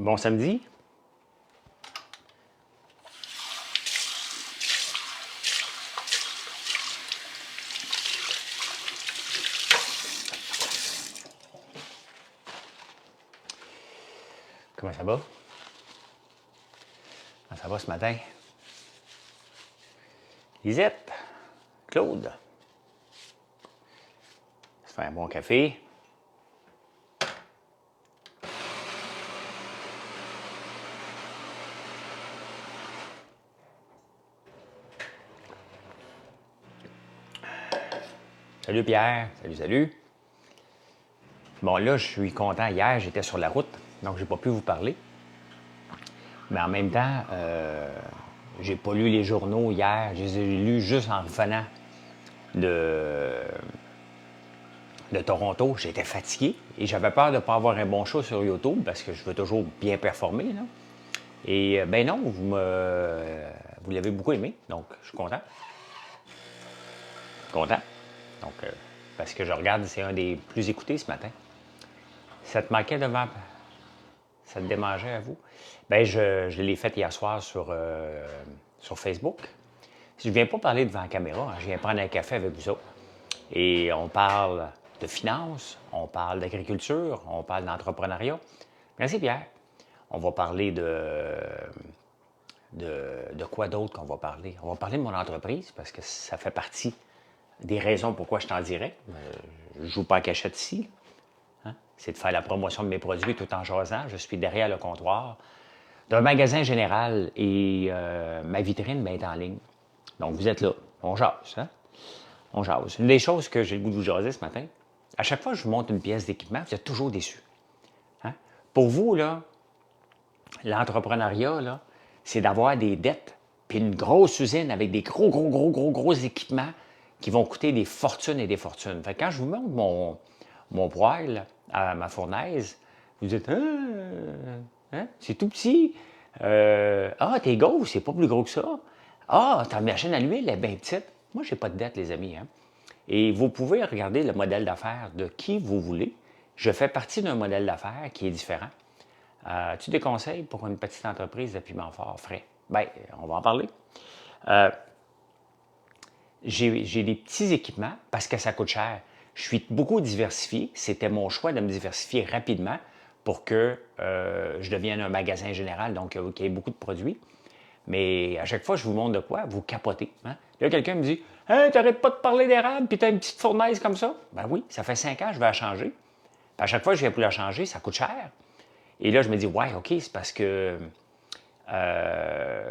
Bon samedi. Comment ça va? Comment ça va ce matin? Lisette, Claude, ça fait un bon café. Salut Pierre, salut. Bon là, je suis content. Hier, j'étais sur la route, donc j'ai pas pu vous parler. Mais en même temps, j'ai pas lu les journaux hier. Je les ai lus juste en revenant de Toronto. J'étais fatigué et j'avais peur de ne pas avoir un bon show sur YouTube parce que je veux toujours bien performer. Là. Et ben non, vous l'avez beaucoup aimé, donc je suis content. Content. Donc, parce que je regarde, c'est un des plus écoutés ce matin. Ça te manquait devant. Ça te démangeait à vous? Bien, je l'ai fait hier soir sur Facebook. Je ne viens pas parler devant la caméra, hein, je viens prendre un café avec vous autres. Et on parle de finances, on parle d'agriculture, on parle d'entrepreneuriat. Merci Pierre. On va parler de quoi d'autre qu'on va parler? On va parler de mon entreprise parce que ça fait partie des raisons pourquoi je t'en dirais. Je ne joue pas à cachette ici. Hein? C'est de faire la promotion de mes produits tout en jasant. Je suis derrière le comptoir d'un magasin général et ma vitrine est en ligne. Donc, vous êtes là. On jase. Hein? On jase. Une des choses que j'ai le goût de vous jaser ce matin, à chaque fois que je vous montre une pièce d'équipement, vous êtes toujours déçus. Hein? Pour vous, là, l'entrepreneuriat, là, c'est d'avoir des dettes puis une grosse usine avec des gros équipements qui vont coûter des fortunes et des fortunes. Fait que quand je vous montre mon poêle à ma fournaise, vous dites hein? C'est tout petit. T'es gros, c'est pas plus gros que ça. Ta machine à l'huile est bien petite. Moi, j'ai pas de dette, les amis. Hein? Et vous pouvez regarder le modèle d'affaires de qui vous voulez. Je fais partie d'un modèle d'affaires qui est différent. Tu des conseils pour une petite entreprise de piment fort frais? Bien, on va en parler. J'ai des petits équipements parce que ça coûte cher. Je suis beaucoup diversifié. C'était mon choix de me diversifier rapidement pour que je devienne un magasin général, donc qu'il y ait beaucoup de produits. Mais à chaque fois que je vous montre de quoi, vous capotez. Hein? Là, quelqu'un me dit hey, t'arrêtes pas de parler d'érable puis t'as une petite fournaise comme ça? Ben oui, ça fait 5 ans, je vais la changer. Puis à chaque fois que je viens pour la changer, ça coûte cher. Et là, je me dis ouais, OK, c'est parce que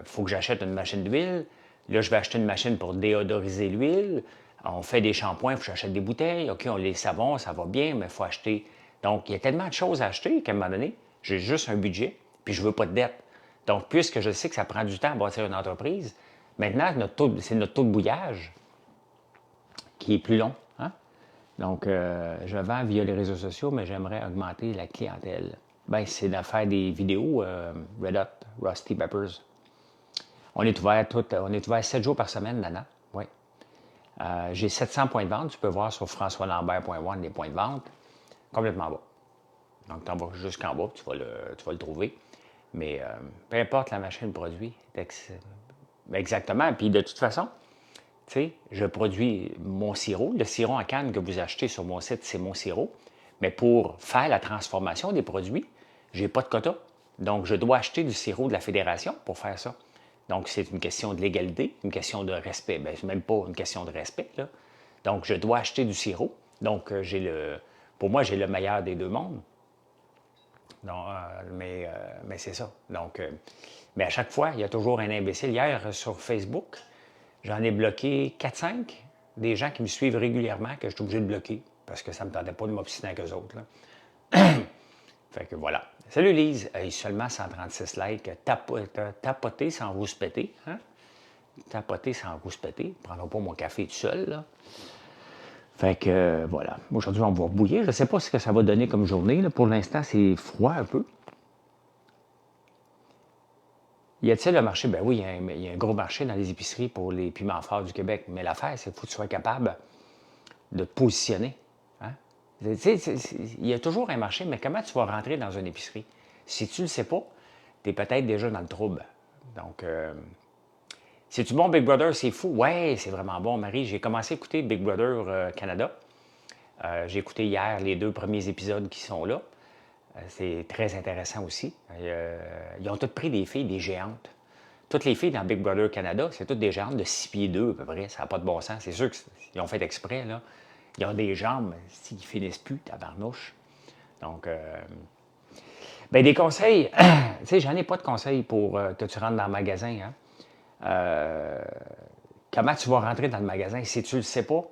faut que j'achète une machine d'huile. Là, je vais acheter une machine pour déodoriser l'huile. On fait des shampoings, il faut que j'achète des bouteilles. OK, on les savons, ça va bien, mais il faut acheter. Donc, il y a tellement de choses à acheter qu'à un moment donné, j'ai juste un budget, puis je ne veux pas de dette. Donc, puisque je sais que ça prend du temps à bâtir une entreprise, maintenant, c'est notre taux de bouillage qui est plus long. Hein? Donc, je vends via les réseaux sociaux, mais j'aimerais augmenter la clientèle. Bien, c'est de faire des vidéos Red Hot, Rusty Peppers. On est ouvert 7 jours par semaine, Nana. Oui. J'ai 700 points de vente. Tu peux voir sur françoislambert.one les points de vente. Complètement en bas. Donc, tu en vas jusqu'en bas, tu vas le trouver. Mais peu importe la machine produit. Exactement. Puis de toute façon, tu sais, je produis mon sirop. Le sirop en canne que vous achetez sur mon site, c'est mon sirop. Mais pour faire la transformation des produits, je n'ai pas de quota. Donc, je dois acheter du sirop de la fédération pour faire ça. Donc, c'est une question de légalité, une question de respect. Bien, c'est même pas une question de respect, là. Donc, je dois acheter du sirop. Donc, pour moi, j'ai le meilleur des deux mondes. Non, mais c'est ça. Donc, mais à chaque fois, il y a toujours un imbécile. Hier, sur Facebook, j'en ai bloqué 4-5 des gens qui me suivent régulièrement que je suis obligé de bloquer parce que ça ne me tentait pas de m'obstiner avec eux autres. Là. Fait que voilà. Salut Lise, seulement 136 likes. Tapoter sans rouspéter. Hein? Tapoter sans rouspéter. Prendrons pas mon café tout seul. Là. Fait que voilà. Aujourd'hui, on va rebouiller. Je ne sais pas ce que ça va donner comme journée. Là. Pour l'instant, c'est froid un peu. Y a-t-il le marché? Ben oui, il y a un gros marché dans les épiceries pour les piments forts du Québec. Mais l'affaire, c'est qu'il faut que tu sois capable de te positionner. Hein? Il y a toujours un marché, mais comment tu vas rentrer dans une épicerie? Si tu ne le sais pas, tu es peut-être déjà dans le trouble. Donc, c'est-tu bon, Big Brother? C'est fou. Ouais, c'est vraiment bon, Marie. J'ai commencé à écouter Big Brother Canada. J'ai écouté hier les 2 premiers épisodes qui sont là. C'est très intéressant aussi. Ils ont toutes pris des filles, des géantes. Toutes les filles dans Big Brother Canada, c'est toutes des géantes de 6 pieds 2 à peu près. Ça n'a pas de bon sens. C'est sûr qu'ils ont fait exprès, là. Ils ont des jambes, s'ils ne finissent plus, tabarnouche. Donc, ben des conseils, tu sais, j'en ai pas de conseils pour que tu rentres dans le magasin. Hein. Comment tu vas rentrer dans le magasin si tu le sais pas?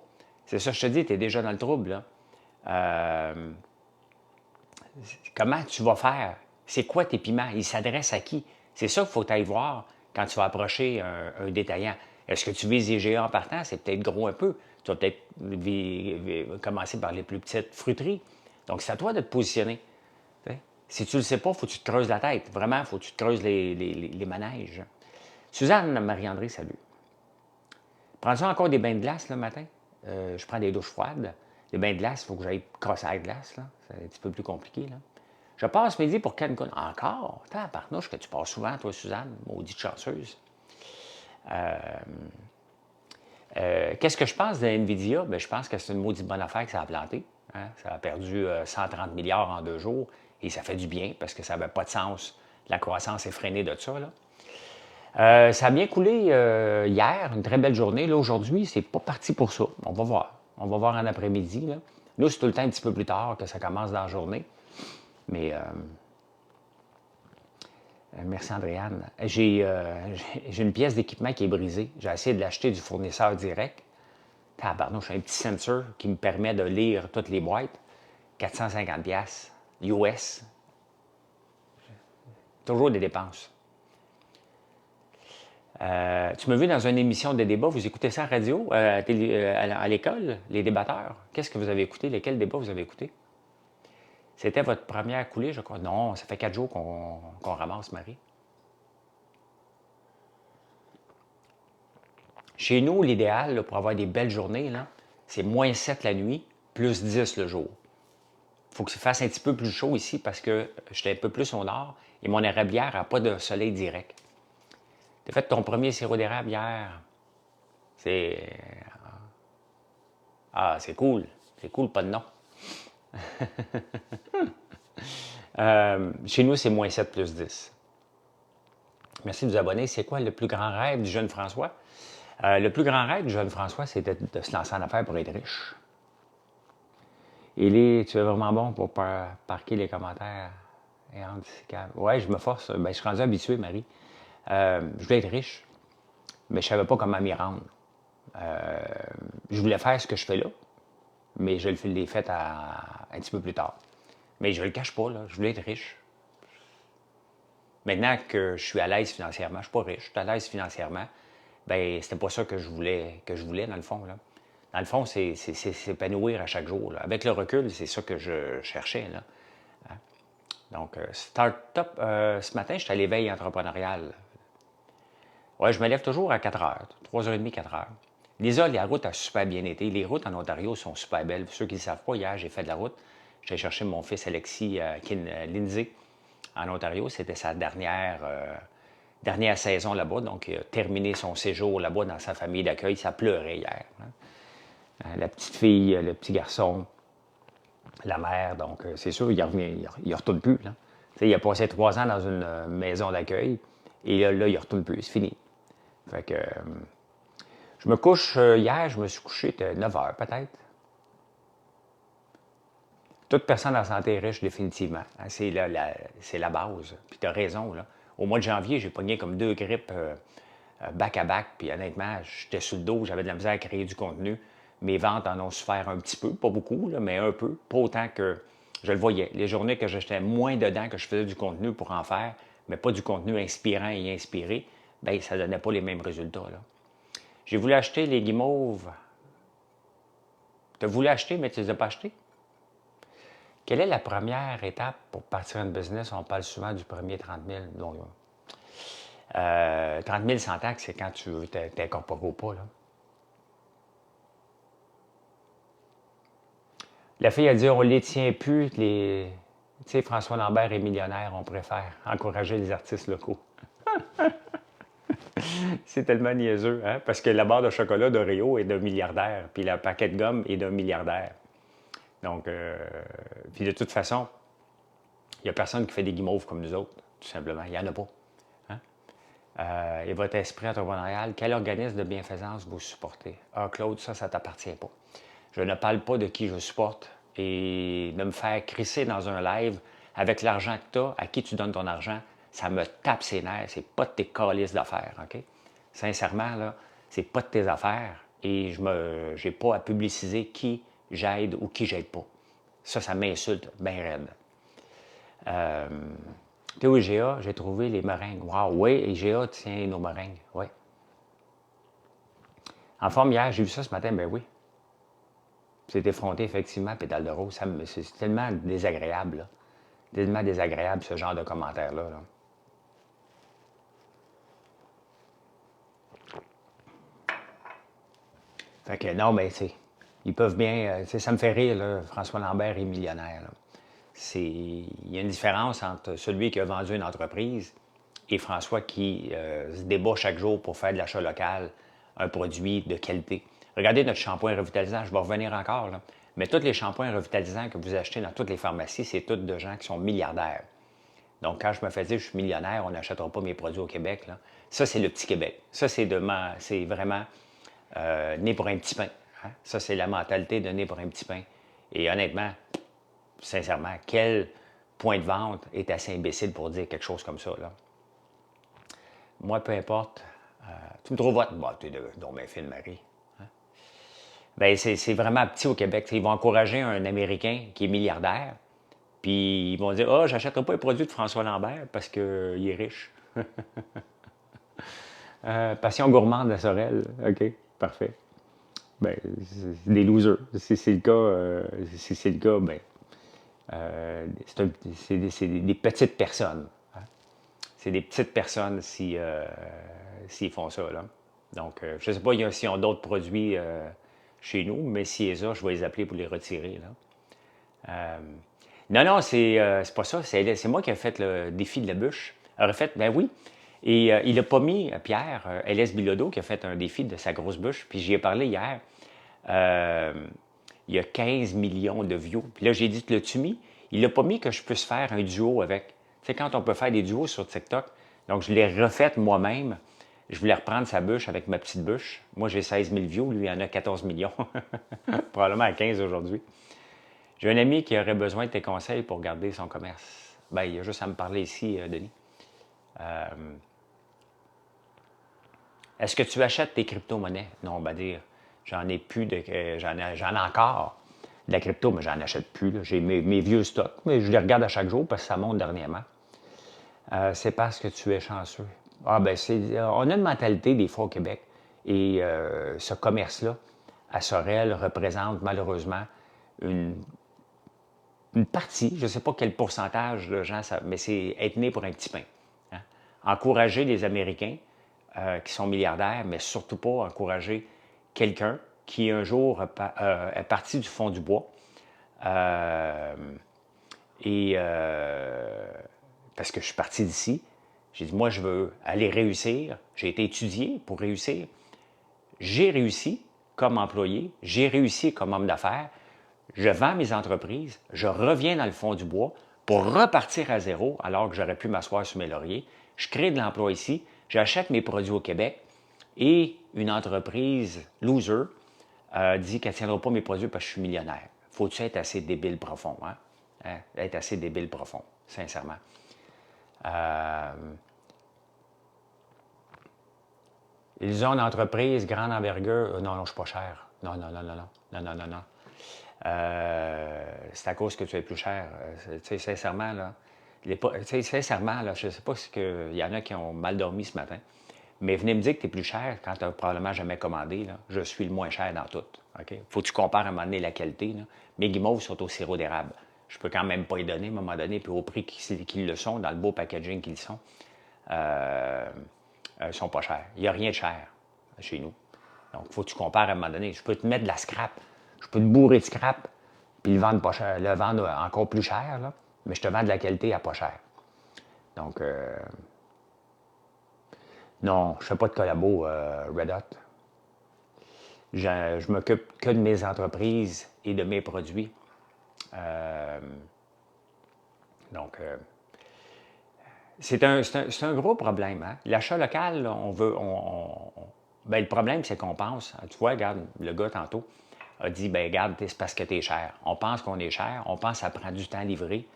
C'est ça, je te dis, tu es déjà dans le trouble. Là. Comment tu vas faire? C'est quoi tes piments? Ils s'adressent à qui? C'est ça qu'il faut aller voir quand tu vas approcher un détaillant. Est-ce que tu vises les géants en partant? C'est peut-être gros un peu. Tu vas peut-être commencer par les plus petites fruiteries. Donc, c'est à toi de te positionner. T'sais. Si tu ne le sais pas, il faut que tu te creuses la tête. Vraiment, il faut que tu te creuses les manèges. Suzanne Marie-André, salut. Prends-tu encore des bains de glace le matin? Je prends des douches froides. Les bains de glace, il faut que j'aille casser la glace. Là. C'est un petit peu plus compliqué. Là. Je passe midi pour Cancun. Encore? Tabarnouche que tu passes souvent, toi, Suzanne, maudite chanceuse. Qu'est-ce que je pense de NVIDIA? Bien, je pense que c'est une maudite bonne affaire que ça a planté. Hein? Ça a perdu 130 milliards en 2 jours et ça fait du bien parce que ça n'avait pas de sens. La croissance est freinée de ça. Là. Ça a bien coulé hier, une très belle journée. Là, aujourd'hui, c'est pas parti pour ça. On va voir. On va voir en après-midi. Là. Nous, c'est tout le temps un petit peu plus tard que ça commence dans la journée. Mais merci, Andréane. J'ai une pièce d'équipement qui est brisée. J'ai essayé de l'acheter du fournisseur direct. Tabarnouche, un petit sensor qui me permet de lire toutes les boîtes. 450$ US. Toujours des dépenses. Tu m'as vu dans une émission de débat, vous écoutez ça à la radio, à l'école, les débatteurs. Qu'est-ce que vous avez écouté? Lesquels débats vous avez écouté? C'était votre première coulée, je crois. Non, ça fait 4 jours qu'on ramasse, Marie. Chez nous, l'idéal là, pour avoir des belles journées, c'est -7 la nuit, +10 le jour. Il faut que ça fasse un petit peu plus chaud ici parce que j'étais un peu plus au nord et mon érablière n'a pas de soleil direct. Tu as fait ton premier sirop d'érable hier. C'est. Ah, c'est cool. C'est cool, pas de nom. Chez nous, c'est -7 +10. Merci de vous abonner. C'est quoi le plus grand rêve du jeune François? Le plus grand rêve du jeune François, c'était de se lancer en affaires pour être riche. Tu es vraiment bon pour parquer les commentaires et handicap. Ouais, je me force. Ben, je suis rendu habitué, Marie. Je voulais être riche, mais je ne savais pas comment m'y rendre. Je voulais faire ce que je fais là, mais je l'ai fait un petit peu plus tard. Mais je ne le cache pas, là, je voulais être riche. Maintenant que je suis à l'aise financièrement, je ne suis pas riche, je suis à l'aise financièrement, bien, c'était pas ça que je voulais dans le fond. Là. Dans le fond, c'est s'épanouir à chaque jour. Là. Avec le recul, c'est ça que je cherchais. Là. Hein? Donc, start-up, ce matin, je suis à l'éveil entrepreneurial. Oui, je me lève toujours à 4 heures, 3h30, 4 heures. Lisa, la route a super bien été. Les routes en Ontario sont super belles. Pour ceux qui ne le savent pas, hier, j'ai fait de la route. J'ai cherché mon fils Alexis Lindsay en Ontario. C'était sa dernière saison là-bas. Donc, il a terminé son séjour là-bas dans sa famille d'accueil. Ça pleurait hier. Hein. La petite fille, le petit garçon, la mère. Donc, c'est sûr, il ne retourne plus. Là. Il a passé 3 ans dans une maison d'accueil. Et là, il ne retourne plus. C'est fini. Fait que je me couche hier, je me suis couché à 9 h peut-être. Toute personne en santé est riche, définitivement. Hein, c'est la base. Puis tu as raison. Là. Au mois de janvier, j'ai pogné comme 2 grippes back-à-back. Puis honnêtement, j'étais sur le dos, j'avais de la misère à créer du contenu. Mes ventes en ont souffert un petit peu, pas beaucoup, là, mais un peu. Pas autant que je le voyais. Les journées que j'étais moins dedans, que je faisais du contenu pour en faire, mais pas du contenu inspirant et inspiré, bien, ça ne donnait pas les mêmes résultats. Là. J'ai voulu acheter les guimauves. Tu as voulu acheter, mais tu ne les as pas achetés? Quelle est la première étape pour partir un business? On parle souvent du premier 30 000. Donc, 30 000 sans taxe, c'est quand tu t'incorpores pas. Là. La fille a dit, on ne les tient plus, Tu sais, François Lambert est millionnaire, on préfère encourager les artistes locaux. C'est tellement niaiseux, hein? Parce que la barre de chocolat d'Oreo est d'un milliardaire, puis le paquet de gomme est d'un milliardaire. Donc, puis de toute façon, il n'y a personne qui fait des guimauves comme nous autres, tout simplement. Il n'y en a pas. Hein? Et votre esprit entrepreneurial, quel organisme de bienfaisance vous supportez? Ah, Claude, ça ne t'appartient pas. Je ne parle pas de qui je supporte et de me faire crisser dans un live avec l'argent que tu as, à qui tu donnes ton argent, ça me tape ses nerfs. C'est pas de tes calices d'affaires, OK? Sincèrement, là, c'est pas de tes affaires et je n'ai pas à publiciser qui j'aide ou qui j'aide pas. Ça m'insulte bien raide. Théo IGA, j'ai trouvé les meringues. Wow, oui, IGA tient nos meringues, oui. En forme hier, j'ai vu ça ce matin, ben oui. C'est effronté, effectivement, pédale de rose. C'est tellement désagréable, là. Tellement désagréable, ce genre de commentaires-là. Là. Fait que non, mais ils peuvent bien. Ça me fait rire, là, François Lambert est millionnaire. Là. Il y a une différence entre celui qui a vendu une entreprise et François qui se débat chaque jour pour faire de l'achat local, un produit de qualité. Regardez notre shampoing revitalisant, je vais revenir encore, là. Mais tous les shampoings revitalisants que vous achetez dans toutes les pharmacies, c'est tous de gens qui sont milliardaires. Donc, quand je me fais dire que je suis millionnaire, on n'achètera pas mes produits au Québec. Là. Ça, c'est le petit Québec. Ça, c'est vraiment né pour un petit pain. Hein? Ça, c'est la mentalité de né pour un petit pain. Et honnêtement, sincèrement, quel point de vente est assez imbécile pour dire quelque chose comme ça, là? Moi, peu importe. Tu me trouves votre... Bon, tu es donc bien fine, Marie. Hein? Bien, c'est vraiment petit au Québec. Ils vont encourager un Américain qui est milliardaire, puis ils vont dire « Ah, j'achèterai pas les produits de François Lambert parce qu'il est riche. » Passion gourmande à Sorel. OK, parfait. Ben, c'est des losers. Si c'est le cas, ben, c'est des petites personnes. Hein? C'est des petites personnes s'ils font ça. Là. Donc, je ne sais pas s'ils ont d'autres produits chez nous, mais s'ils les ont, je vais les appeler pour les retirer. Là. Non, c'est pas ça. C'est moi qui ai fait le défi de la bûche. Alors, fait, ben oui. Et il n'a pas mis, Pierre, LS Bilodeau, qui a fait un défi de sa grosse bûche, puis j'y ai parlé hier. Il y a 15 millions de views. Puis là, j'ai dit, l'as-tu mis? Il n'a pas mis que je puisse faire un duo avec. Tu sais, quand on peut faire des duos sur TikTok. Donc, je l'ai refaite moi-même. Je voulais reprendre sa bûche avec ma petite bûche. Moi, j'ai 16 000 views. Lui, il en a 14 millions. Probablement à 15 aujourd'hui. J'ai un ami qui aurait besoin de tes conseils pour garder son commerce. Bien, il y a juste à me parler ici, Denis. Est-ce que tu achètes tes crypto-monnaies? Non, on va dire, j'en ai plus j'en ai encore de la crypto, mais j'en achète plus. Là. J'ai mes vieux stocks, mais je les regarde à chaque jour parce que ça monte dernièrement. C'est parce que tu es chanceux. Ah, ben, on a une mentalité des fois au Québec. Et ce commerce-là, à Sorel, représente malheureusement une partie, je ne sais pas quel pourcentage de gens, mais c'est être né pour un petit pain. Hein? Encourager les Américains qui sont milliardaires, mais surtout pas encourager quelqu'un qui un jour est parti du fond du bois. Parce que je suis parti d'ici, j'ai dit, moi, je veux aller réussir. J'ai été étudié pour réussir. J'ai réussi comme employé, j'ai réussi comme homme d'affaires. Je vends mes entreprises, je reviens dans le fond du bois pour repartir à zéro alors que j'aurais pu m'asseoir sur mes lauriers. Je crée de l'emploi ici, j'achète mes produits au Québec et une entreprise loser dit qu'elle ne tiendra pas mes produits parce que je suis millionnaire. Faut-tu être assez débile profond, hein? Être assez débile profond, sincèrement. Ils ont une entreprise grande envergure. Non, je ne suis pas cher. Non. C'est à cause que tu es plus cher. Sincèrement, là, sincèrement, là, je ne sais pas si il y en a qui ont mal dormi ce matin, mais venez me dire que tu es plus cher quand tu n'as probablement jamais commandé. Là. Je suis le moins cher dans tout. Okay? Faut que tu compares à un moment donné la qualité. Là. Mes guimauves sont au sirop d'érable. Je peux quand même pas y donner à un moment donné, puis au prix qu'ils le sont, dans le beau packaging qu'ils sont, ils sont pas chers. Il n'y a rien de cher chez nous. Donc, il faut que tu compares à un moment donné. Je peux te mettre de la scrap. Je peux te bourrer de scrap, puis le vendre pas cher, le vendre encore plus cher, là. mais je te vends de la qualité à pas cher. Donc, non, je ne fais pas de collabo Red Hot. Je m'occupe que de mes entreprises et de mes produits. Donc, c'est un gros problème. Hein? L'achat local, là, on veut. Ben, le problème, c'est qu'on pense. Tu vois, regarde, le gars tantôt a dit ben, regarde, c'est parce que tu es cher. On pense qu'on est cher. On pense que ça prend du temps à livrer.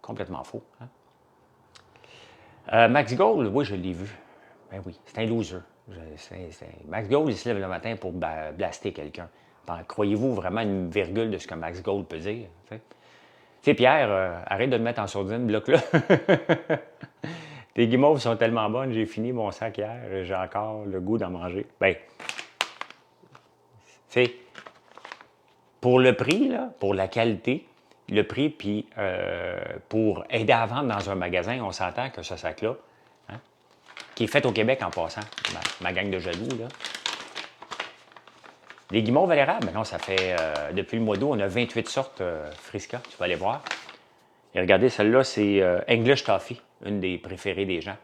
Complètement faux. Hein? Max Gold, oui, je l'ai vu. Ben oui, c'est un loser. Max Gold, il se lève le matin pour blaster quelqu'un. Croyez-vous vraiment une virgule de ce que Max Gold peut dire? Tu sais, Pierre, arrête de le mettre en sourdine, bloc-là. Tes guimauves sont tellement bonnes, j'ai fini mon sac hier et j'ai encore le goût d'en manger. Ben, tu sais, pour le prix, là, pour la qualité, le prix, puis pour aider à vendre dans un magasin, on s'entend que ce sac-là, hein, qui est fait au Québec en passant, ma gang de jaloux, là. Les guimauves à l'érable, maintenant, ça fait, depuis le mois d'août, on a 28 sortes Friska, tu peux aller voir. Et regardez, celle-là, c'est English Toffee, une des préférées des gens.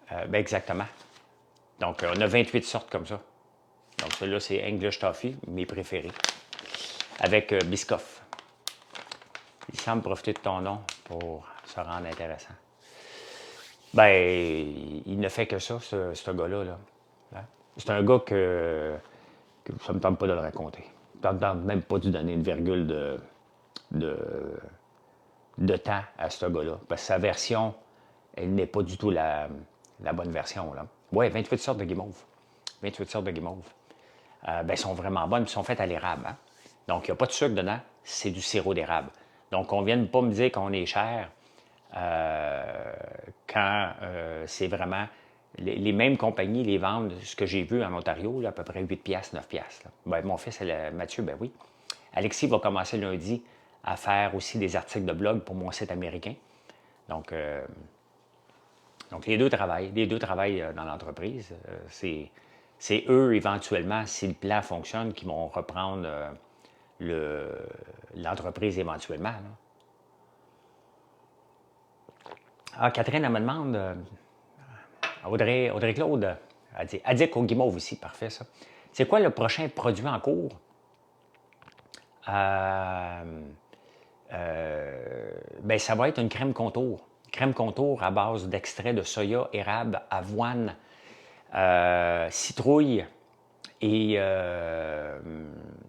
Ben exactement. Donc, on a 28 sortes comme ça. Donc, celle-là, c'est English Toffee, mes préférés. Avec Biscoff. Il semble profiter de ton nom pour se rendre intéressant. Ben, il ne fait que ça, ce gars-là. Là. Hein? C'est un gars que ça ne me tente pas de le raconter. Ça ne me tente même pas de lui donner une virgule de temps à ce gars-là. Parce que sa version, elle n'est pas du tout la bonne version. Oui, 28 sortes de guimauves. 28 sortes de guimauves. Ben, sont vraiment bonnes, puis sont faites à l'érable. Hein? Donc, il n'y a pas de sucre dedans, c'est du sirop d'érable. Donc, on ne vient pas me dire qu'on est cher quand c'est vraiment... Les mêmes compagnies les vendent, ce que j'ai vu en Ontario, là, à peu près 8 piastres, 9 piastres. Ben, mon fils, Mathieu, ben oui. Alexis va commencer lundi à faire aussi des articles de blog pour mon site américain. Donc les deux travaillent. Les deux travaillent dans l'entreprise. C'est eux, éventuellement, si le plan fonctionne, qui vont reprendre l'entreprise éventuellement. Là. Ah, Catherine, elle me demande, Audrey-Claude, elle dit addict aux guimauves aussi, parfait ça. C'est quoi le prochain produit en cours? Ben, ça va être une crème contour. Crème contour à base d'extrait de soya, érable, avoine, citrouille et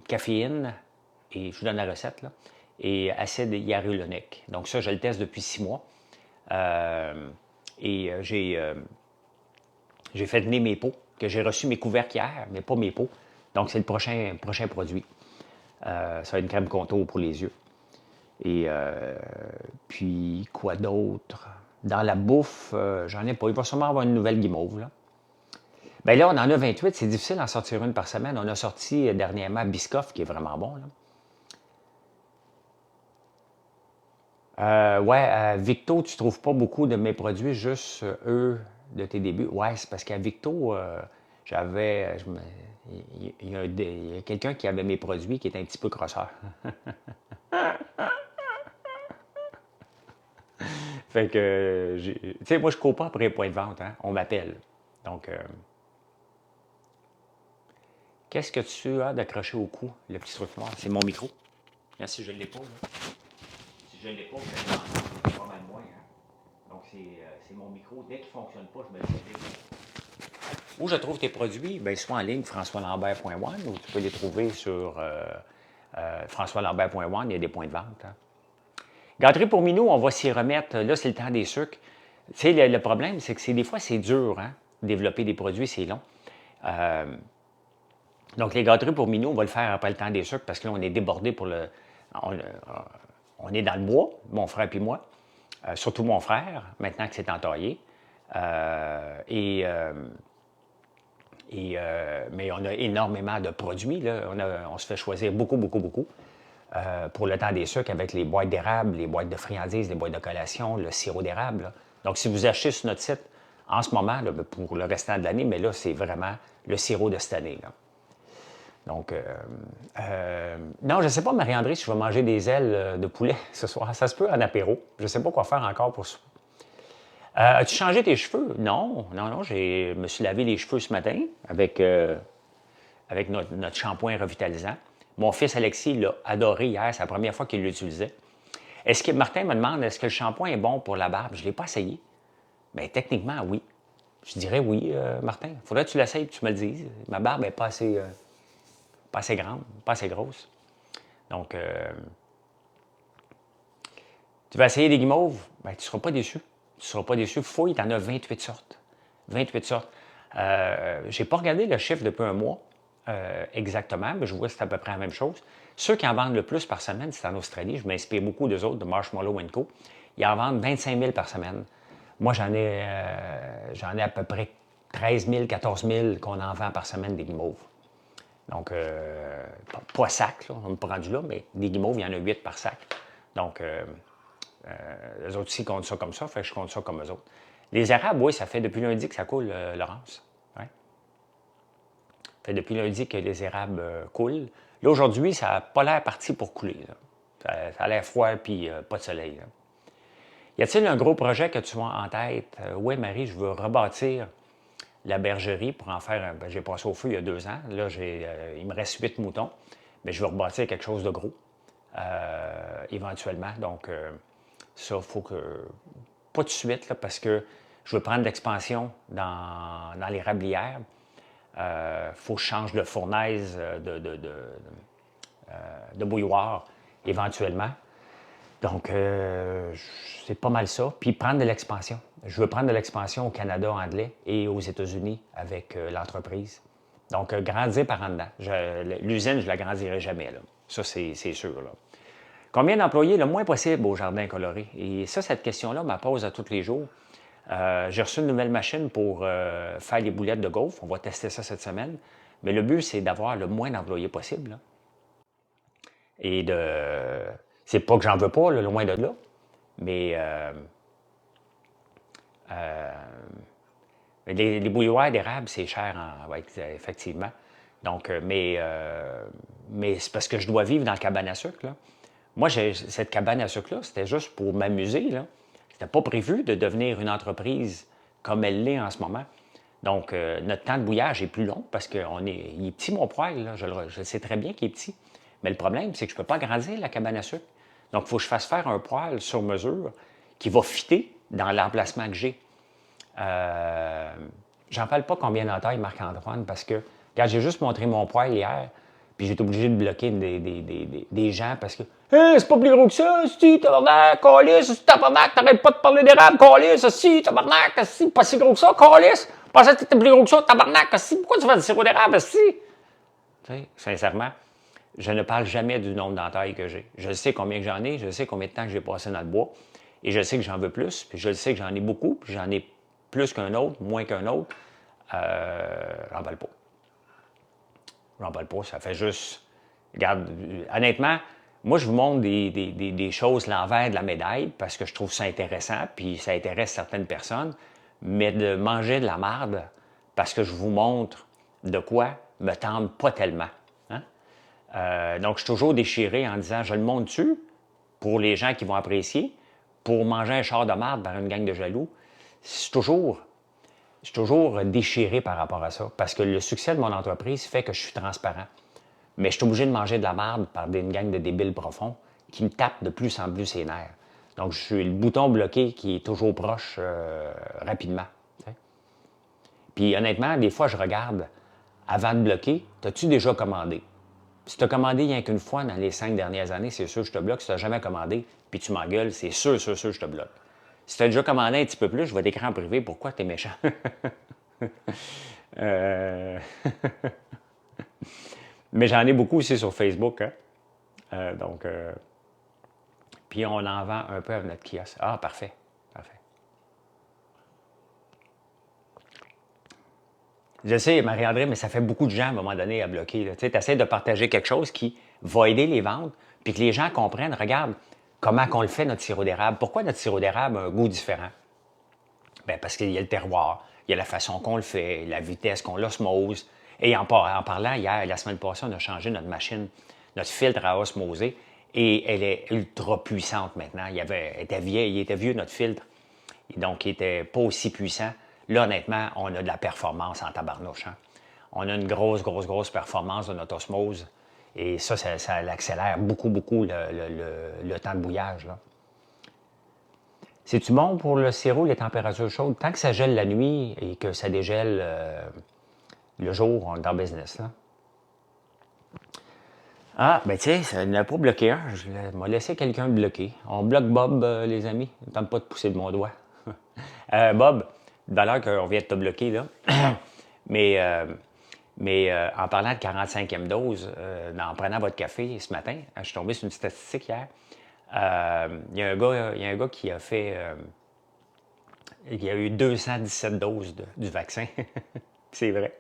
caféine, et je vous donne la recette, là, et acide hyaluronique. Donc ça, je le teste depuis 6 mois. J'ai fait venir mes pots, que j'ai reçu mes couvercles hier, mais pas mes pots. Donc c'est le prochain produit. Ça va être une crème contour pour les yeux. Et puis, quoi d'autre? Dans la bouffe, j'en ai pas. Il va sûrement avoir une nouvelle guimauve, là. Bien là, on en a 28. C'est difficile d'en sortir une par semaine. On a sorti dernièrement Biscoff, qui est vraiment bon, là. Ouais, Victo, tu trouves pas beaucoup de mes produits, juste eux de tes débuts. Ouais, c'est parce qu'à Victo, j'avais... Il y a quelqu'un qui avait mes produits qui était un petit peu crosseur. Fait que, tu sais, moi, je ne cours pas après les points de vente, hein? On m'appelle. Donc, qu'est-ce que tu as d'accroché au cou, le petit truc noir? C'est mon micro. Là, si je ne l'ai pas, là. Si je ne l'ai pas, je vais pas mal moins, hein? Donc, c'est mon micro. Dès qu'il ne fonctionne pas, je me le dis. Où je trouve tes produits? Bien, soit en ligne, françoislambert.one, ou tu peux les trouver sur françoislambert.one, il y a des points de vente, hein? Gâterie pour Minou, on va s'y remettre. Là, c'est le temps des sucres. Tu sais, le problème, c'est que des fois, c'est dur, hein? Développer des produits, c'est long. Donc, les gâteries pour Minou, on va le faire après le temps des sucres parce que là, on est débordé pour le... On est dans le bois, mon frère et moi. Surtout mon frère, maintenant que c'est entaillé. Mais on a énormément de produits, là. On se fait choisir beaucoup, beaucoup, beaucoup. Pour le temps des sucres avec les boîtes d'érable, les boîtes de friandises, les boîtes de collation, le sirop d'érable. Là. Donc, si vous achetez sur notre site en ce moment, là, pour le restant de l'année, mais là, c'est vraiment le sirop de cette année. Là. Donc, non, je ne sais pas, Marie-André, si je vais manger des ailes de poulet ce soir. Ça se peut en apéro. Je ne sais pas quoi faire encore pour ça. As-tu changé tes cheveux? Non, non, non. Je me suis lavé les cheveux ce matin avec notre shampoing revitalisant. Mon fils Alexis l'a adoré hier. C'est la première fois qu'il l'utilisait. Est-ce que Martin me demande, est-ce que le shampoing est bon pour la barbe? Je ne l'ai pas essayé. Bien, techniquement, oui. Je dirais oui, Martin. Il faudrait que tu l'essayes et que tu me le dises. Ma barbe n'est pas assez grande, pas assez grosse. Donc, tu vas essayer des guimauves? Bien, tu ne seras pas déçu. Tu ne seras pas déçu. Fouille, tu en as 28 sortes. 28 sortes. Je n'ai pas regardé le chiffre depuis un mois exactement, mais je vois que c'est à peu près la même chose. Ceux qui en vendent le plus par semaine, c'est en Australie. Je m'inspire beaucoup d'eux autres, de Marshmallow Co. Ils en vendent 25 000 par semaine. Moi, j'en ai à peu près 13 000, 14 000 qu'on en vend par semaine des guimauves. Donc, pas sac, là, on n'est pas rendu là, mais des guimauves, il y en a 8 par sac. Donc, les autres aussi comptent ça comme ça, fait que je compte ça comme eux autres. Les érables, oui, ça fait depuis lundi que ça coule, Laurence. Ouais. Ça fait depuis lundi que les érables coulent. Là, aujourd'hui, ça n'a pas l'air parti pour couler. Ça a l'air froid, puis pas de soleil. Là. Y a-t-il un gros projet que tu as en tête? Oui, Marie, je veux rebâtir la bergerie pour en faire. J'ai passé au feu il y a 2 ans. Là, il me reste 8 moutons. Mais je veux rebâtir quelque chose de gros, éventuellement. Donc, ça, il faut que. Pas tout de suite, là, parce que je veux prendre de l'expansion dans l'érablière. Il faut que je change de fournaise de bouilloire, éventuellement. Donc, c'est pas mal ça. Puis prendre de l'expansion. Je veux prendre de l'expansion au Canada anglais et aux États-Unis avec l'entreprise. Donc, grandir par en dedans. L'usine, je ne la grandirai jamais. Là. Ça, c'est sûr. Là. Combien d'employés? Le moins possible au Jardin coloré. Et ça, cette question-là me pose à tous les jours. J'ai reçu une nouvelle machine pour faire des boulettes de golf. On va tester ça cette semaine. Mais le but, c'est d'avoir le moins d'employés possible. Là. Et de... C'est pas que j'en veux pas, là, loin de là, mais les bouilloires d'érable, c'est cher, ouais, effectivement. Donc, mais c'est parce que je dois vivre dans la cabane à sucre. Là. Moi, cette cabane à sucre-là, c'était juste pour m'amuser. C'était pas prévu de devenir une entreprise comme elle l'est en ce moment. Donc, notre temps de bouillage est plus long parce qu'il est petit, mon poêle. Là. Je sais très bien qu'il est petit. Mais le problème, c'est que je ne peux pas agrandir la cabane à sucre. Donc, il faut que je fasse faire un poêle sur mesure qui va fitter dans l'emplacement que j'ai. J'en parle pas combien d'en taille, Marc-Antoine, parce que, regarde, j'ai juste montré mon poêle hier, puis j'ai été obligé de bloquer des gens parce que hey, c'est pas plus gros que ça, si, tabarnak, calice, tabarnak, t'arrêtes pas de parler d'érable, calice, si, tabarnak, si, pas si gros que ça, calice, je pensais que t'étais plus gros que ça, tabarnak, si, pourquoi tu fais du sirop d'érable, si? Tu sais, sincèrement, je ne parle jamais du nombre d'entailles que j'ai. Je sais combien que j'en ai, je sais combien de temps que j'ai passé dans le bois, et je sais que j'en veux plus, puis je sais que j'en ai beaucoup, puis j'en ai plus qu'un autre, moins qu'un autre. J'en parle pas. J'en parle pas, ça fait juste... Regarde, honnêtement, moi, je vous montre des choses l'envers de la médaille parce que je trouve ça intéressant, puis ça intéresse certaines personnes, mais de manger de la marde parce que je vous montre de quoi me tente pas tellement. Hein? Donc, je suis toujours déchiré en disant, je le montre-tu pour les gens qui vont apprécier, pour manger un char de marde par une gang de jaloux. Je suis toujours déchiré par rapport à ça, parce que le succès de mon entreprise fait que je suis transparent. Mais je suis obligé de manger de la marde par une gang de débiles profonds qui me tapent de plus en plus ses nerfs. Donc, je suis le bouton bloqué qui est toujours proche rapidement. T'sais. Puis, honnêtement, des fois, je regarde, avant de bloquer, as-tu déjà commandé? Si tu as commandé rien qu'une fois dans les 5 dernières années, c'est sûr que je te bloque. Si tu n'as jamais commandé, puis tu m'engueules, c'est sûr, je te bloque. Si tu as déjà commandé un petit peu plus, je vais t'écrire en privé pourquoi tu es méchant. Mais j'en ai beaucoup aussi sur Facebook. Hein? Puis on en vend un peu à notre kiosque. Ah, parfait. Parfait. Je sais, Marie-André, mais ça fait beaucoup de gens à un moment donné à bloquer. Tu essaies de partager quelque chose qui va aider les ventes, puis que les gens comprennent, regarde, comment on le fait, notre sirop d'érable. Pourquoi notre sirop d'érable a un goût différent? Bien, parce qu'il y a le terroir, il y a la façon qu'on le fait, la vitesse qu'on l'osmose, Et en parlant, hier, la semaine passée, on a changé notre machine, notre filtre à osmosée, et elle est ultra puissante maintenant. Elle était vieille, il était vieux, notre filtre, et donc il n'était pas aussi puissant. Là, honnêtement, on a de la performance en tabarnouche. Hein? On a une grosse performance de notre osmose, et ça accélère beaucoup le temps de bouillage. Là. C'est-tu bon pour le sirop, les températures chaudes? Tant que ça gèle la nuit et que ça dégèle le jour, on est dans le business. Là. Ah, ben tu sais, ça n'a pas bloqué un. Je m'a laissé quelqu'un le bloquer. On bloque Bob, les amis. Ne tente pas de pousser de mon doigt. Bob, valeur qu'on vient de te bloquer, là. mais en parlant de 45e dose, en prenant votre café ce matin, je suis tombé sur une statistique hier. Il y a un gars qui a fait. Il y a eu 217 doses du vaccin. C'est vrai.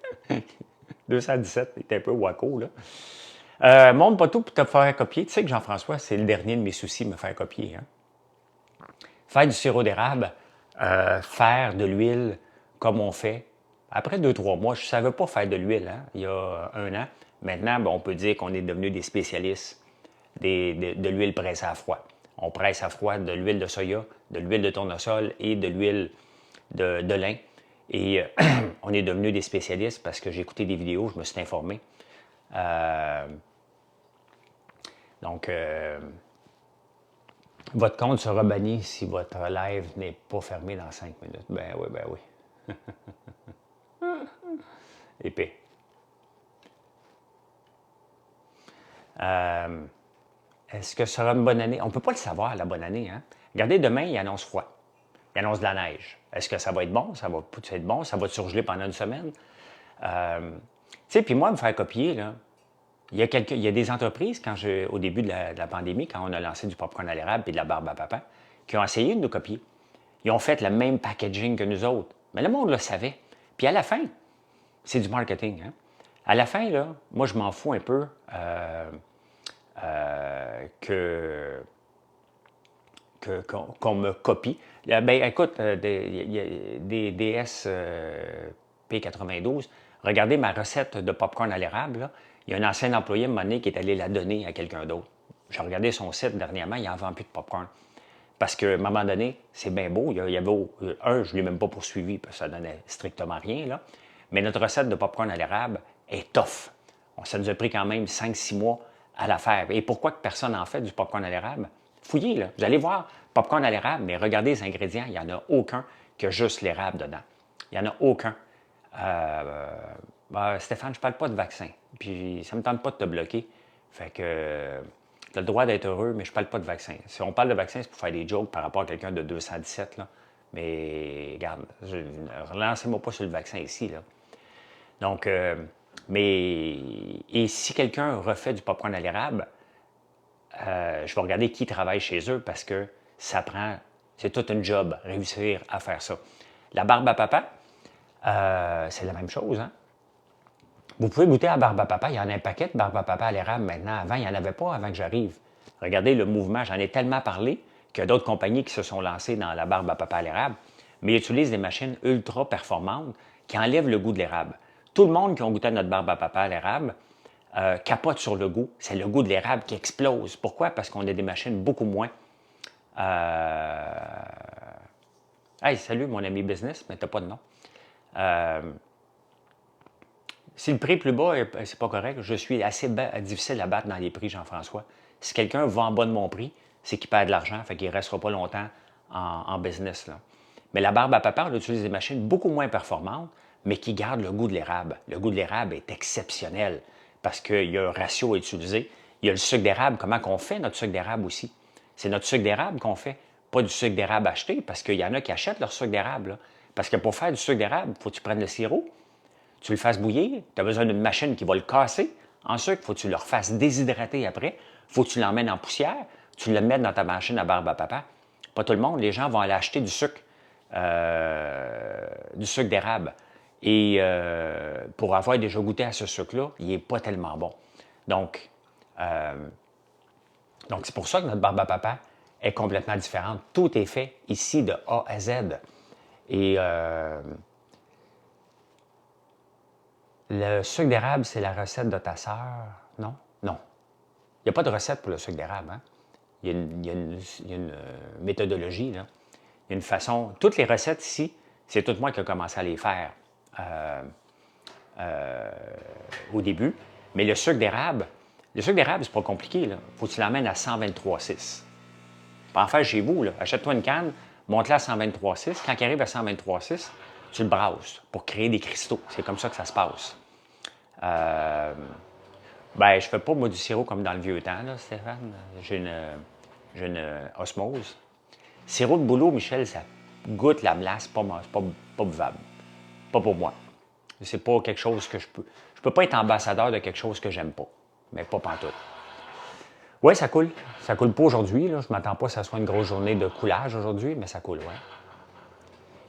217, il était un peu wacko, là. Montre pas tout pour te faire copier. Tu sais que Jean-François, c'est le dernier de mes soucis, me faire copier. Hein? Faire du sirop d'érable, faire de l'huile comme on fait. Après 2-3 mois, je ne savais pas faire de l'huile, hein, il y a 1 an. Maintenant, ben, on peut dire qu'on est devenu des spécialistes de l'huile pressée à froid. On presse à froid de l'huile de soya, de l'huile de tournesol et de l'huile de lin. Et on est devenu des spécialistes parce que j'ai écouté des vidéos, je me suis informé. Donc, votre compte sera banni si votre live n'est pas fermé dans 5 minutes. Ben oui. Épais. Est-ce que ce sera une bonne année? On ne peut pas le savoir, la bonne année. Hein? Regardez, demain, il annonce froid. Il annonce de la neige. Est-ce que ça va être bon? Ça va pas être bon? Ça va surgeler pendant une semaine? Tu sais, puis moi, me faire copier, là, il y a des entreprises, au début de la pandémie, quand on a lancé du popcorn à l'érable et de la barbe à papa, qui ont essayé de nous copier. Ils ont fait le même packaging que nous autres. Mais le monde le savait. Puis à la fin, c'est du marketing. Hein? À la fin, là, moi, je m'en fous un peu qu'on me copie. Ben, écoute, des DS P92, regardez ma recette de popcorn à l'érable. Là. Il y a un ancien employé, à un moment donné, qui est allé la donner à quelqu'un d'autre. J'ai regardé son site dernièrement, il n'en vend plus de popcorn. Parce qu'à un moment donné, c'est bien beau. Il y avait je ne l'ai même pas poursuivi parce que ça ne donnait strictement rien. Là. Mais notre recette de popcorn à l'érable est tough. Ça nous a pris quand même 5-6 mois à la faire. Et pourquoi que personne n'en fait du popcorn à l'érable? Fouillez, là. Vous allez voir, popcorn à l'érable, mais regardez les ingrédients, il n'y en a aucun que juste l'érable dedans. Il n'y en a aucun. Stéphane, je ne parle pas de vaccin. Puis ça ne me tente pas de te bloquer. Fait que tu as le droit d'être heureux, mais je ne parle pas de vaccin. Si on parle de vaccin, c'est pour faire des jokes par rapport à quelqu'un de 217. Là. Mais regarde, relancez-moi pas sur le vaccin ici. Là. Donc, et si quelqu'un refait du popcorn à l'érable, je vais regarder qui travaille chez eux parce que c'est tout un job, réussir à faire ça. La barbe à papa, c'est la même chose. Hein? Vous pouvez goûter à barbe à papa. Il y en a un paquet de barbe à papa à l'érable maintenant. Avant, il n'y en avait pas avant que j'arrive. Regardez le mouvement, j'en ai tellement parlé qu'il y a d'autres compagnies qui se sont lancées dans la barbe à papa à l'érable, mais ils utilisent des machines ultra performantes qui enlèvent le goût de l'érable. Tout le monde qui a goûté à notre barbe à papa à l'érable capote sur le goût. C'est le goût de l'érable qui explose. Pourquoi? Parce qu'on a des machines beaucoup moins. Hey, salut mon ami business, mais t'as pas de nom. Si le prix est plus bas, c'est pas correct. Je suis assez difficile à battre dans les prix, Jean-François. Si quelqu'un vend en bas de mon prix, c'est qu'il perd de l'argent, fait qu'il ne restera pas longtemps en business. Là. Mais la barbe à papa, on utilise des machines beaucoup moins performantes, mais qui gardent le goût de l'érable. Le goût de l'érable est exceptionnel parce qu'il y a un ratio à utiliser. Il y a le sucre d'érable. Comment on fait notre sucre d'érable aussi? C'est notre sucre d'érable qu'on fait, pas du sucre d'érable acheté, parce qu'il y en a qui achètent leur sucre d'érable. Là. Parce que pour faire du sucre d'érable, il faut que tu prennes le sirop, tu le fasses bouillir, tu as besoin d'une machine qui va le casser. En sucre, il faut que tu le refasses déshydrater après. Il faut que tu l'emmènes en poussière, tu le mettes dans ta machine à barbe à papa. Pas tout le monde, les gens vont aller acheter du sucre d'érable. Et pour avoir déjà goûté à ce sucre-là, il n'est pas tellement bon. Donc c'est pour ça que notre barbe à papa est complètement différente. Tout est fait ici de A à Z. Et Le sucre d'érable, c'est la recette de ta sœur, non? Non. Il n'y a pas de recette pour le sucre d'érable, hein? Il y a une méthodologie, là. Il y a une façon. Toutes les recettes ici, c'est tout moi qui ai commencé à les faire au début. Mais le sucre d'érable, c'est pas compliqué, là. Faut que tu l'emmènes à 123,6. Pour en faire chez vous, là, achète-toi une canne, monte-la à 123,6. Quand il arrive à 123,6, tu le brasses pour créer des cristaux. C'est comme ça que ça se passe. Ben, je fais pas, moi, du sirop comme dans le vieux temps, là, Stéphane. J'ai une osmose. Sirop de bouleau, Michel, ça goûte la melasse, pas buvable. Pas pour moi. C'est pas quelque chose que je peux. Je peux pas être ambassadeur de quelque chose que j'aime pas. Mais pas pantoute. Oui, ça coule. Ça coule pas aujourd'hui. Là. Je m'attends pas que ça soit une grosse journée de coulage aujourd'hui, mais ça coule, oui.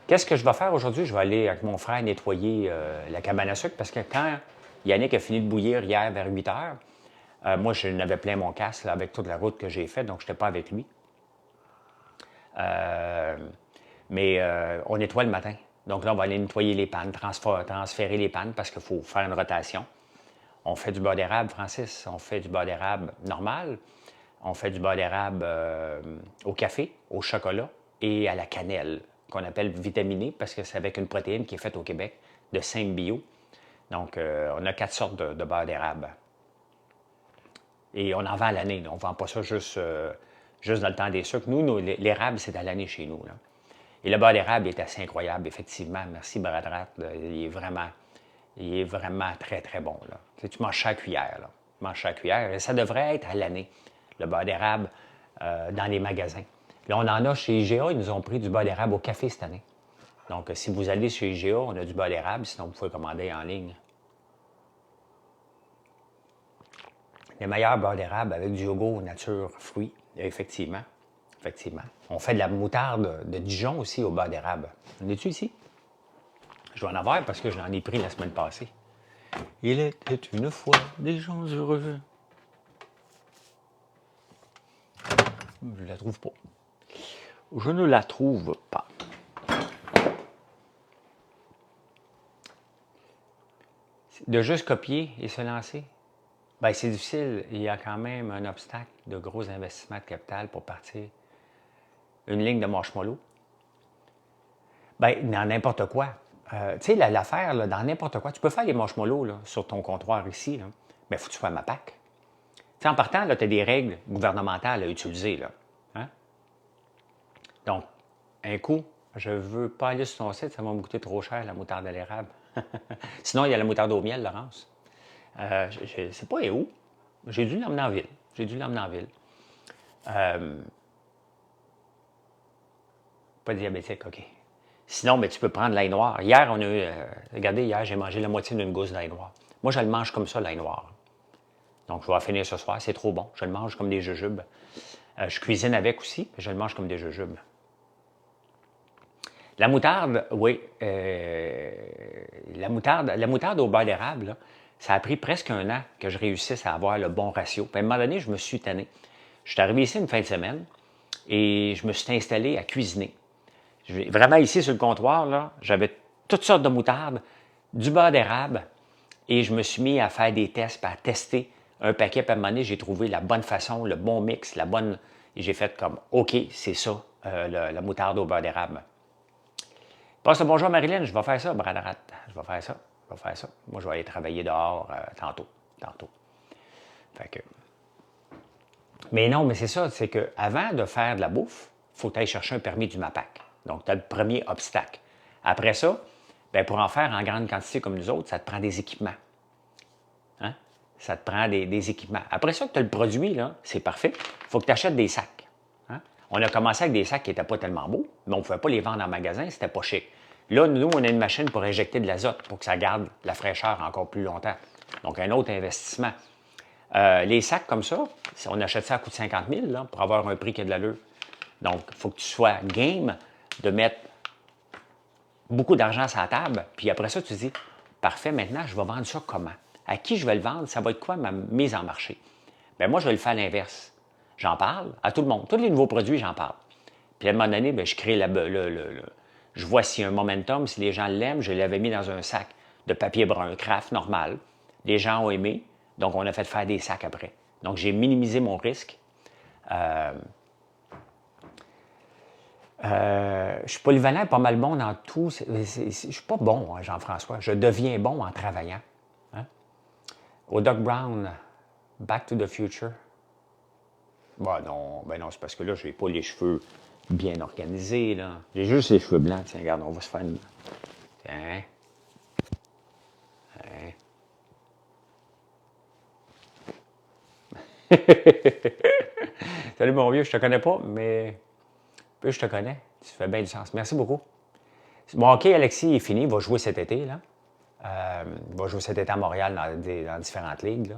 Qu'est-ce que je vais faire aujourd'hui? Je vais aller avec mon frère nettoyer la cabane à sucre parce que quand Yannick a fini de bouillir hier vers 8 heures, moi, je n'avais plein mon casque là, avec toute la route que j'ai faite, donc je n'étais pas avec lui. Mais on nettoie le matin. Donc là, on va aller nettoyer les pannes, transférer les pannes parce qu'il faut faire une rotation. On fait du beurre d'érable, Francis. On fait du beurre d'érable normal. On fait du beurre d'érable au café, au chocolat et à la cannelle, qu'on appelle vitaminé parce que c'est avec une protéine qui est faite au Québec de Symbio. Donc, on a 4 sortes de beurre d'érable. Et on en vend à l'année. On ne vend pas ça juste dans le temps des sucres. Nous l'érable, c'est à l'année chez nous, là. Et le beurre d'érable est assez incroyable, effectivement. Merci, Bradrat. Il est vraiment très, très bon, là. Tu manges ça à cuillère, là. Tu manges ça à cuillère. Et ça devrait être à l'année, le beurre d'érable, dans les magasins. Là, on en a chez IGA. Ils nous ont pris du beurre d'érable au café cette année. Donc, si vous allez chez IGA, on a du beurre d'érable. Sinon, vous pouvez commander en ligne. Les meilleurs beurre d'érable avec du yogourt nature fruits, effectivement. Effectivement. On fait de la moutarde de Dijon aussi au beurre d'érable. En es-tu ici? Je dois en avoir parce que je l'en ai pris la semaine passée. Il était une fois des gens heureux. Je la trouve pas. Je ne la trouve pas. De juste copier et se lancer? Bien, c'est difficile. Il y a quand même un obstacle de gros investissements de capital pour partir une ligne de marshmallow. Bien, dans n'importe quoi. Tu sais, l'affaire, là, dans n'importe quoi, tu peux faire les marshmallows là, sur ton comptoir ici, là, mais il faut que tu sois à ma PAC. Tu sais, en partant, tu as des règles gouvernementales à utiliser, là. Hein? Donc, un coup, je ne veux pas aller sur ton site, ça va me coûter trop cher, la moutarde à l'érable. Sinon, il y a la moutarde au miel, Laurence. Je ne sais pas où. J'ai dû l'emmener en ville. Pas diabétique, OK. Sinon, ben, tu peux prendre l'ail noir. Hier, regardez, hier, j'ai mangé la moitié d'une gousse d'ail noir. Moi, je le mange comme ça, l'ail noir. Donc, je vais en finir ce soir. C'est trop bon. Je le mange comme des jujubes. Je cuisine avec aussi, mais je le mange comme des jujubes. La moutarde, oui. La moutarde au beurre d'érable, là, ça a pris presque un an que je réussisse à avoir le bon ratio. Puis à un moment donné, je me suis tanné. Je suis arrivé ici une fin de semaine et je me suis installé à cuisiner. Vraiment ici sur le comptoir, là, j'avais toutes sortes de moutardes, du beurre d'érable et je me suis mis à faire des tests, à tester un paquet. Puis à un moment donné, j'ai trouvé la bonne façon, le bon mix, la bonne... Et j'ai fait comme, OK, c'est ça, la moutarde au beurre d'érable. Passe le bonjour Marilyn, je vais faire ça, Bradarat. Je vais faire ça. Moi, je vais aller travailler dehors tantôt. Fait que... Mais non, mais c'est ça, c'est qu'avant de faire de la bouffe, il faut que tu ailles chercher un permis du MAPAC. Donc, tu as le premier obstacle. Après ça, bien, pour en faire en grande quantité comme nous autres, ça te prend des équipements. Hein? Ça te prend des équipements. Après ça, que tu as le produit, là, c'est parfait. Il faut que tu achètes des sacs. Hein? On a commencé avec des sacs qui n'étaient pas tellement beaux, mais on ne pouvait pas les vendre en magasin, c'était pas chic. Là, nous, on a une machine pour injecter de l'azote pour que ça garde la fraîcheur encore plus longtemps. Donc, un autre investissement. Les sacs comme ça, on achète ça à coût de 50 000 là, pour avoir un prix qui a de l'allure. Donc, il faut que tu sois game de mettre beaucoup d'argent sur la table. Puis après ça, tu te dis, parfait, maintenant, je vais vendre ça comment? À qui je vais le vendre? Ça va être quoi ma mise en marché? Bien, moi, je vais le faire à l'inverse. J'en parle à tout le monde. Tous les nouveaux produits, j'en parle. Puis à un moment donné, bien, je crée je vois s'il y a un momentum, si les gens l'aiment, je l'avais mis dans un sac. de papier brun, craft, normal. Les gens ont aimé, donc on a fait faire des sacs après. Donc, j'ai minimisé mon risque. Je suis polyvalent, pas mal bon dans tout. Je suis pas bon, hein, Jean-François. Je deviens bon en travaillant. Hein? Au Doc Brown, Back to the Future. Ben non, c'est parce que là, j'ai pas les cheveux bien organisés, là. J'ai juste les cheveux blancs. Tiens, regarde, on va se faire une... Tiens. Salut, mon vieux, je te connais pas, mais... Puis je te connais. Tu fais bien du sens. Merci beaucoup. Mon hockey, Alexis, est fini. Il va jouer cet été, là. Il va jouer cet été à Montréal dans différentes ligues, là.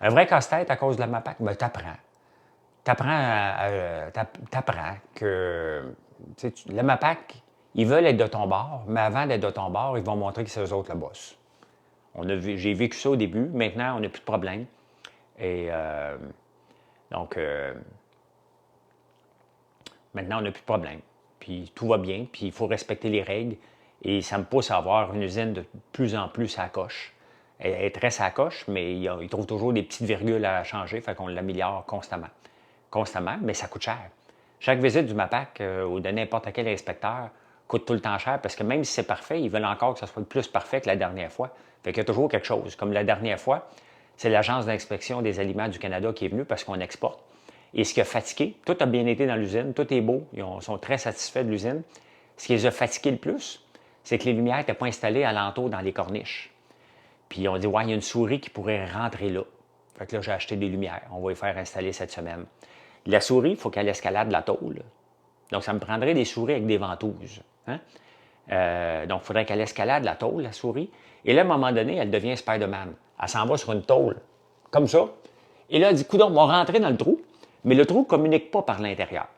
Un vrai casse-tête à cause de la MAPAC, ben t'apprends. T'apprends que le MAPAC, ils veulent être de ton bord, mais avant d'être de ton bord, ils vont montrer que c'est eux autres le boss. J'ai vécu ça au début, maintenant, on n'a plus de problème. Et donc, maintenant, on n'a plus de problème. Puis tout va bien, puis il faut respecter les règles. Et ça me pousse à avoir une usine de plus en plus à la coche. Elle est très à la coche, mais il trouve toujours des petites virgules à changer, fait qu'on l'améliore constamment. Constamment, mais ça coûte cher. Chaque visite du MAPAC ou de n'importe quel inspecteur coûte tout le temps cher parce que même si c'est parfait, ils veulent encore que ça soit plus parfait que la dernière fois. Fait qu'il y a toujours quelque chose. Comme la dernière fois, c'est l'Agence d'inspection des aliments du Canada qui est venue parce qu'on exporte. Et ce qui a fatigué, tout a bien été dans l'usine, tout est beau, ils sont très satisfaits de l'usine. Ce qui les a fatigués le plus, c'est que les lumières n'étaient pas installées alentour dans les corniches. Puis on dit, ouais, il y a une souris qui pourrait rentrer là. Fait que là, j'ai acheté des lumières. On va les faire installer cette semaine. La souris, il faut qu'elle escalade la tôle. Donc, ça me prendrait des souris avec des ventouses. Hein? Donc, il faudrait qu'elle escalade la tôle, la souris. Et là, à un moment donné, elle devient Spider-Man. Elle s'en va sur une tôle, comme ça. Et là, elle dit, coudonc, on va rentrer dans le trou, mais le trou ne communique pas par l'intérieur.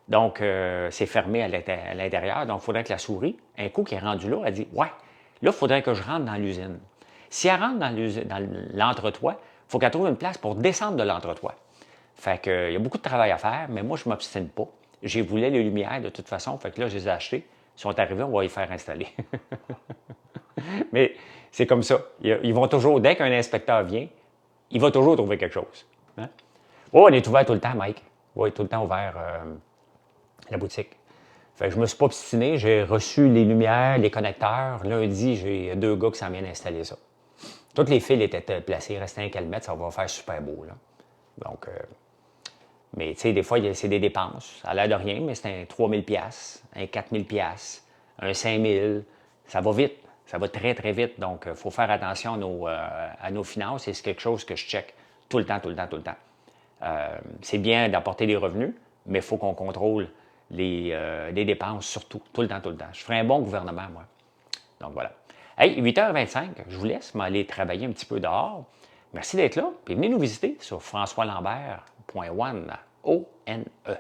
Donc, c'est fermé à l'intérieur. Donc, il faudrait que la souris, un coup qui est rendue là, elle dit, ouais, là, il faudrait que je rentre dans l'usine. Si elle rentre dans l'entretoit, il faut qu'elle trouve une place pour descendre de l'entretoit. Fait que, il y a beaucoup de travail à faire, mais moi, je ne m'obstine pas. J'ai voulu les lumières de toute façon, fait que là, je les ai achetées. Ils sont arrivés, on va les faire installer. Mais c'est comme ça. Ils vont toujours, dès qu'un inspecteur vient, il va toujours trouver quelque chose. Hein? Oh, on est ouvert tout le temps, Mike. Oui, tout le temps ouvert, la boutique. Fait que je me suis pas obstiné, j'ai reçu les lumières, les connecteurs. Lundi, j'ai 2 gars qui s'en viennent installer ça. Tous les fils étaient placés, il restait un calmette, ça va faire super beau. Là. Donc, mais tu sais, des fois, c'est des dépenses. Ça a l'air de rien, mais c'est un 3000 $, un 4000 $, un 5000. Ça va vite. Ça va très, très vite. Donc, il faut faire attention à nos finances et c'est quelque chose que je check tout le temps, tout le temps, tout le temps. C'est bien d'apporter des revenus, mais il faut qu'on contrôle les dépenses surtout, tout le temps, tout le temps. Je ferai un bon gouvernement, moi. Donc, voilà. Hey, 8h25, je vous laisse m'aller travailler un petit peu dehors. Merci d'être là. Puis venez nous visiter sur françoislambert.one. O-N-E.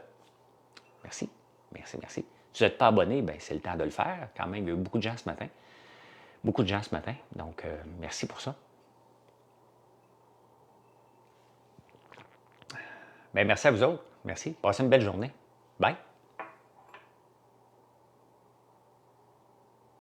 Merci, merci, merci. Si vous n'êtes pas abonné, bien, c'est le temps de le faire. Quand même, il y a eu beaucoup de gens ce matin. Beaucoup de gens ce matin. Donc, merci pour ça. Bien, merci à vous autres. Merci. Passez une belle journée. Bye.